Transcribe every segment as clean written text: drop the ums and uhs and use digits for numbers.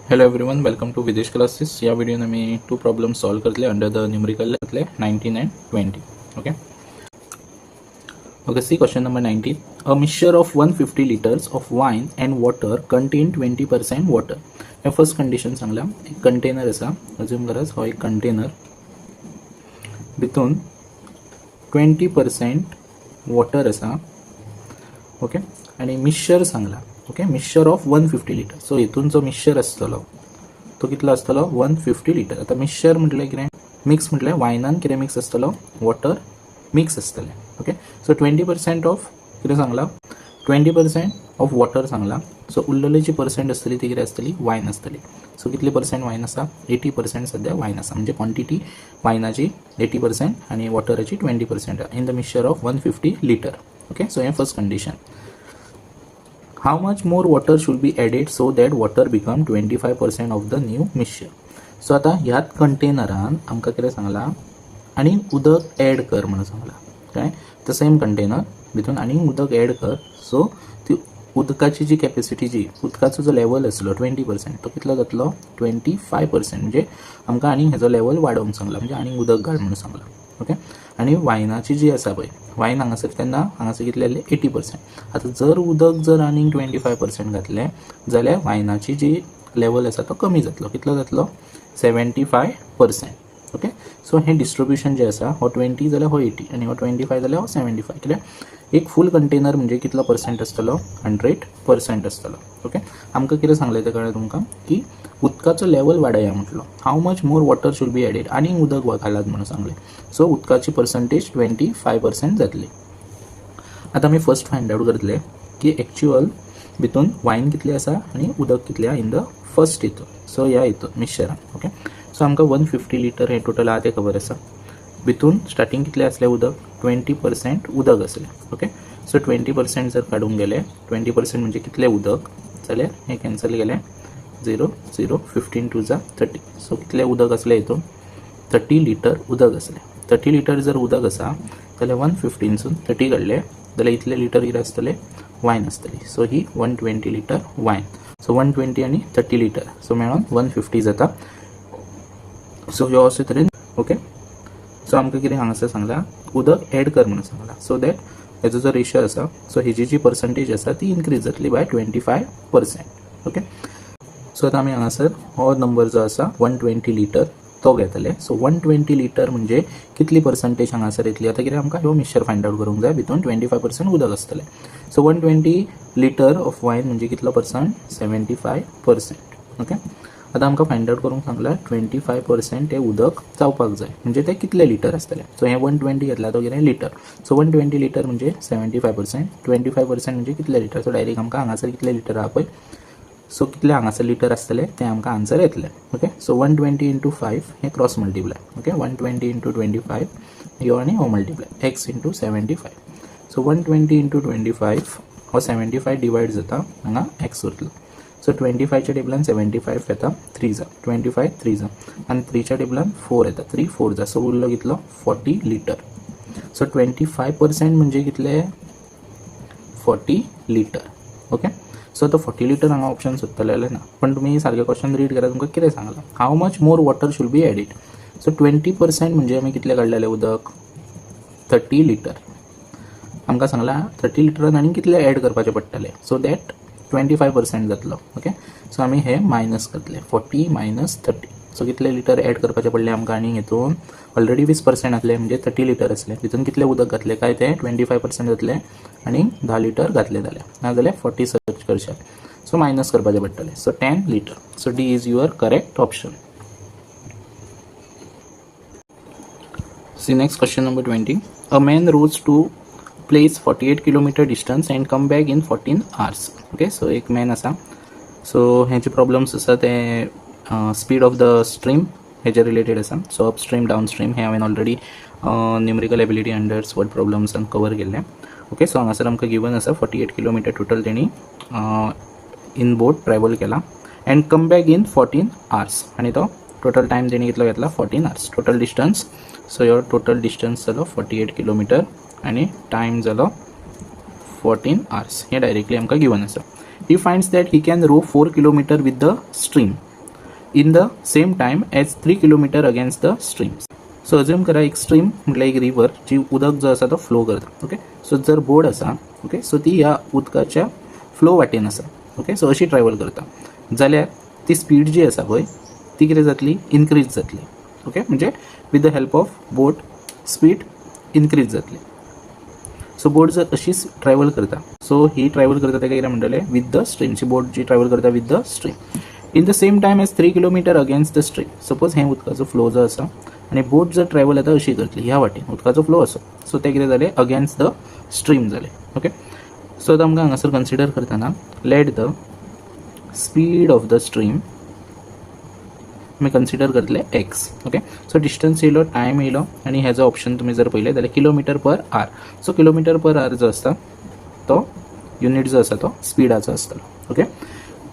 Hello everyone, welcome to Videsh Classes. या व्हिडिओने मी 2 problems solve करतले under the numerical 19 and 20. Okay, see question number 19. A mixture of 150 liters of wine and water contain 20% water. या first condition सांगला, एक container असा, assume कराच हो एक container, भितून 20% water असा. ओके, आणि मिक्सचर सांगला. Okay, mixture of 150 litre. So हितून जो मिक्सचर आसतलो तो कितलो आसतलो 150 लिटर. आता मिक्सचर म्हटल्यार कितें, मिक्स म्हटल्यार वायनान कितें मिक्स आसतलो, वॉटर मिक्स आसतलें. ओके, सो 20% ऑफ कितें सांगला, 20% ऑफ वॉटर सांगला. सो उरलेली जी पर्सेंट आसतली ती कितें आसतली, वायन आसतली. सो कितली पर्सेंट वायन आसा, 80% सध्या वायन आसा. म्हणजे क्वांटिटी वायनाची 80% आणि वॉटराची 20% in the mixture of 150 litre. Okay, so हे first condition. How much more water should be added so that water become 25% of the new mixture? So आता ह्यात कंटेनरान आमकां कितें सांगला, आनी उदक ऍड कर म्हणून सांगला. काय, द सेम कंटेनर भितून आनी उदक ऍड कर. सो ती उदकाची जी कॅपॅसिटी, जी उदकाचो जो लेवल आसलो 20%, तो कितलो जातलो 25%. म्हणजे आमकां आनी हेजो लेवल वाडोवंक सांगला, म्हणजे आनी उदक घाल म्हणून सांगला. ओके, आणि वायनाची जी आसा पळय, वायन हांगासर तेन्ना हांगासर कितले आसले 80%. आता जर उदक जर आनीक 25% घातलें जाल्यार वायनाची जी लेवल आसा तो कमी जातलो. कितलो जातलो 75%. ओके, सो हे डिस्ट्रिब्युशन जे आसा, हो 20 जाल्यार हो 80 आणि हो 25 जाल्यार हो 75. कित्याक एक फूल कंटेनर म्हणजे कितलो पर्सेंट आसतलो, 100% आसतलो. ओके, आमकां कितें सांगलें तें कळ्ळें तुमकां, की उदकाचो लेवल वाडया म्हटलो. How much more water should be added, आनी उदक घालात म्हणून सांगलें. सो उदकाची पर्संटेज 25% जातली. आता आमी फर्स्ट फायंड आउट करतले की एक्चुअल भितून वायन कितले आसा आणि उदक कितले आहा इन द फर्स्ट हितून. सो ह्या हितून मिक्सचरान. ओके, सो आमकां 150 लिटर हे टोटल आहा तें खबर आसा. भितून स्टार्टिंग कितले आसलें उदक, 20% उदक आसलें. ओके, सो 20% जर काडूंक गेले, 20% म्हणजे कितले उदक, जाल्यार हे कॅन्सल केलें, 0 0 15 2 जा 30. सो कितले उदक आसलें हितून, 30 लिटर उदक आसलें. 30 लिटर जर उदक आसा जाल्यार 150सून 30 काडले जाल्यार इतले लिटर कितें आसतले, वायन आसतली. सो ही 120 लिटर वायन. सो 120 आणि 30 लिटर, सो मेळून 150 जाता. सो ह्यो अशे तरेन. ओके, सो आमकां कितें हांगासर सांगला, उदक ऍड कर म्हणून सांगला. सो दॅट हेजो जो रेशियो आसा, सो हेजी जी पर्संटेज आसा ती इन्क्रीज जातली बाय 25%. ओके, सो आता आमी हांगासर हो नंबर जो आसा 120 लिटर तो घेतले. सो 120 लिटर म्हणजे कितली पर्संटेज हांगासर येतली. आता कितें आमकां ह्यो मिक्सचर फायंड आउट करूंक जाय, भितून 25% उदक आसतलें. सो 120 लिटर ऑफ वायन म्हणजे कितलो पर्संट, 75%. ओके, आता आमकां फायंड आउट करूंक सांगला 25% हे उदक जावपाक जाय, म्हणजे ते कितले लिटर आसतले. सो हे 120 घेतला तो कितें लिटर. सो 120 लिटर म्हणजे 75%, 25% म्हणजे कितले लिटर. सो डायरेक्ट आमकां हांगासर कितले लिटर आहा पळय, सो कितले हांगासर लिटर आसतले ते आमकां आन्सर येतले. ओके, सो 120 into 5 हे क्रॉस मल्टिप्लाय. ओके, 120 into 25 ह्यो आनी हो multiply, x into 75. So 120 into 25 हो 75 डिवायड जाता, हांगा x उरतलो. सो 25च्या टेबलान 75 येता, 3 जा 25 3 जा, आनी 3च्या टेबलान 4 येता, 3 4 जा. सो उरलो कितलो 40 लिटर. सो 25% म्हणजे कितले 40 लिटर. ओके, सो तो 40 लिटर हांगा ऑप्शन सोदतले ना, पण तुमी सारके क्वेश्चन रीड करा. तुमकां कितें सांगला, how much more water should be added. So 20% म्हणजे आमी कितले काडलेले उदक, 30 लिटर. आमकां सांगला 30 लिटरान आनी कितले ऍड करपाचे पडटले, सो दॅट 25% जातलो. ओके, सो आमी हे मायनस करतले, 40 minus 30. सो कितले लिटर ऍड करपाचे पडले आमकां, आनी हितून ऑलरेडी 20% आसले, म्हणजे 30 लिटर आसले. हितून कितले उदक घातले, काय ते 25% जातले, आनी 10 लिटर घातले नाजाल्यार 40 सर्च करशात. सो मायनस करपाचे पडटले. So 10 litre. So D is your correct option. See next question number 20. A man rows to place 48 kilometre distance and come back in 14 hours. Okay, so एक मॅन आसा. So हेचे problems आसा ते speed of the stream हेजे related आसा. So upstream downstream हे हांवें already numerical ability under स्वर्ड प्रॉब्लम्सान कवर केल्ले. ओके, सो हांगासर आमकां गिवन आसा 48 किलोमीटर टोटल तेणी इन बोट ट्रॅवल केला and come back in 14 hours. आनी तो टोटल टायम तेणी कितलो घेतला, 14 hours. टोटल डिस्टन्स, सो ह्यो टोटल डिस्टन्स जालो 48 किलोमीटर आनी टायम जालो 14 hours. हे डायरेक्टली आमकां गिवन आसा. He finds that he can row 4 kilometers with the stream in the same time as 3 kilometre against the streams. So assume करा एक stream म्हटल्यार एक रिवर जी उदक जो आसा तो फ्लो करता. ओके, सो जर बोर्ड आसा, ओके, सो ती ह्या उदकाच्या फ्लो वाटेन आसा. ओके, सो अशी ट्रॅव्हल करता जाल्यार ती स्पीड जी आसा पळय ती कितें जातली, इनक्रीज जातली. ओके, म्हणजे with the help of boat speed increase जातली. सो बोट जर अशीच ट्रॅव्हल करता, सो ही ट्रॅव्हल करता ताका कितें म्हणटले, विथ द स्ट्रीम. ची बोट जी ट्रॅव्हल करता with the stream in the same time as 3 kilometre against the stream. Suppose हे उदकाचो फ्लो जो आसा आनी बोट जर ट्रॅव्हल आतां अशी करतली ह्या वाटेन उदकाचो फ्लो असो, सो ते कितें जालें, अगेन्स्ट द स्ट्रीम जालें. ओके, सो आतां आमकां हांगासर कन्सिडर करतना let the speed of the stream आमी कन्सिडर करतले एक्स. ओके, सो डिस्टन्स येयलो, टायम येयलो आनी हेजो ऑप्शन तुमी जर पळयलें जाल्यार किलोमीटर पर आर. सो किलोमीटर पर आर जो आसता तो युनिट जो आसा तो स्पीडाचो आसतलो. ओके,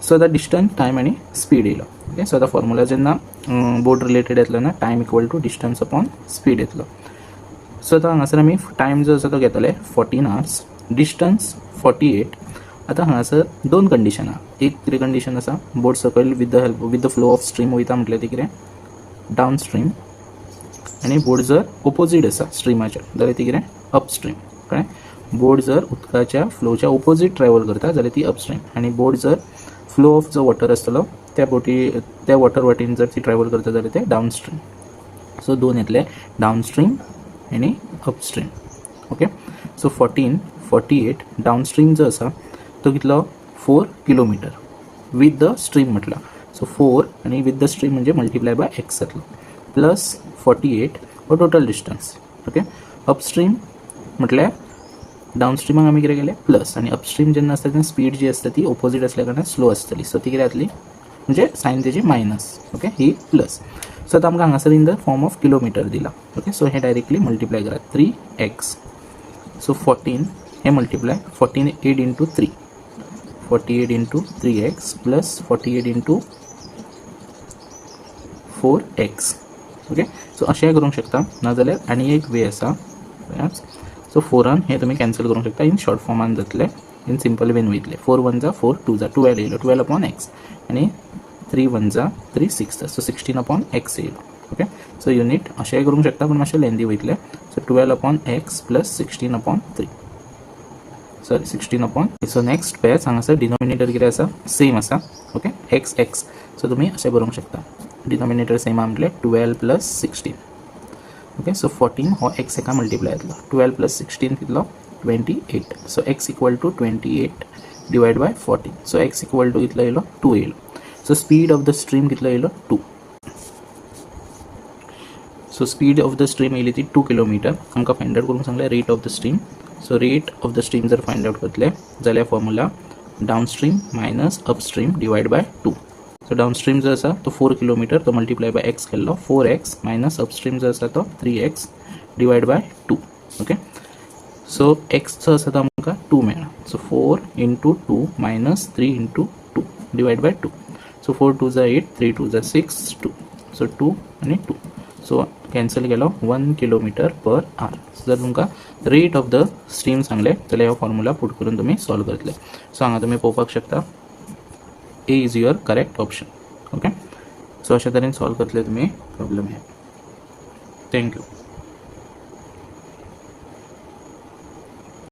सो आतां डिस्टन्स, टायम आनी स्पीड येयलो. ओके, सो आतां फॉर्म्युला जेन्ना बोर्ड रिलेटेड येतलो ना, time equal to distance upon speed येतलो. सो आतां हांगासर आमी टायम जो आसा तो घेतले 14 आवर्स, डिस्टन्स 48. आतां हांगासर दोन कंडिशन आहा. एक कितें कंडिशन आसा, बोट सकयल with the flow of stream वयता म्हटल्यार ती कितें, डावन स्ट्रीम. आनी बोट जर ओपोजीट आसा स्ट्रिमाच्या जाल्यार ती कितें, अप स्ट्रीम. कळ्ळें, बोट जर उदकाच्या फ्लोच्या ओपोजीट ट्रॅव्हल करता जाल्यार ती अप स्ट्रीम. आनी बोट जर फ्लो ऑफ जो वॉटर आसतलो त्या वॉटर वाटेन जर ती ट्रॅव्हल करता जाल्यार ते डावन स्ट्रीम. सो दोन येतले, डावन स्ट्रीम आनी up stream. Okay, so 14, 48 down stream जो आसा तो कितलो, 4 किलोमीटर विथ द स्ट्रीम म्हटला. सो 4 आनी विथ द स्ट्रीम म्हणजे मल्टिप्लाय बाय एक्स जातलो, प्लस 48 हो टोटल डिस्टन्स. ओके, अपस्ट्रीम म्हटल्यार डावन स्ट्रिमाक आमी कितें केलें, प्लस, आनी अपस्ट्रीम जेन्ना आसता तेन्ना स्पीड जी आसता ती ओपोजीट असल्या कारणान स्लो आसतली. सो ती कितें जातली, म्हणजे सायन तेजी मायनस. ओके, ही प्लस. सो आतां आमकां हांगासर in the form of kilometre दिला. ओके, सो हे डायरेक्टली मल्टिप्लाय करा 3x. सो 14 हे multiply 48 into 3, 48 into 3x plus 48 into 4x. Okay, so अशें करूंक शकता, नाजाल्यार आनी एक वे आसा. सो 4 हे तुमी कॅन्सल करूंक शकता, इन शॉर्ट फॉर्मान जातले, इन सिंपल वेन वयतले. 4 1 जा 4, 2 जा 12 येयलो, 12 अपॉन एक्स. आनी 3 1 जा 3, 6 जा, सो 16 अपॉन एक्स येयलो. ओके, सो युनिट अशेंय करूंक शकता पूण मातशें लेंदी वयतले. So 12 upon X plus 16 upon 3, sorry 16 upon. So next page हांगासर डिनोमिनेटर कितें आसा, सेम आसा. Okay, x x. सो तुमी अशें बरोवंक शकता, डिनोमिनेटर सेम आहा म्हटल्यार 12 प्लस 16. ओके, सो 14 हो एक्स एका मल्टिप्लाय जातलो, 12 प्लस 16 कितलो, 28. So x equal to 28 divided by 14. So x equal to कितलो येयलो, 2 येयलो. So speed of the stream कितलो येयलो, 2. So speed of the stream येयली ती 2 किलोमीटर. आमकां फायंड आउट करूंक सांगलें rate of the stream. So rate of the stream जर फायंड आउट करतले जाल्यार formula downstream minus upstream divided by 2. So downstream जो आसा तो 4 किलोमीटर, तो मल्टिप्लाय बाय एक्स केल्लो, 4x मायनस अपस्ट्रीम जो आसा तो 3x divided by 2. Okay, so x जो आसा तो आमकां 2 मेळ्ळा. So 4 into 2 minus 3 into 2 divided by 2. So 4 2 जा 8, 3 2 जा 6, 2. सो 2 आनी 2. सो कॅन्सल केलो 1 किलोमीटर पर आर. जर तुमकां रेट ऑफ द स्ट्रीम सांगले जाल्यार हो फॉर्म्युला पुट करून तुमी सॉल्व करतले. सो हांगा तुमी पळोवपाक शकता A is your correct option. Okay, so अशा तरेन सॉल्व करतले तुमी प्रॉब्लेम हे. थँक्यू.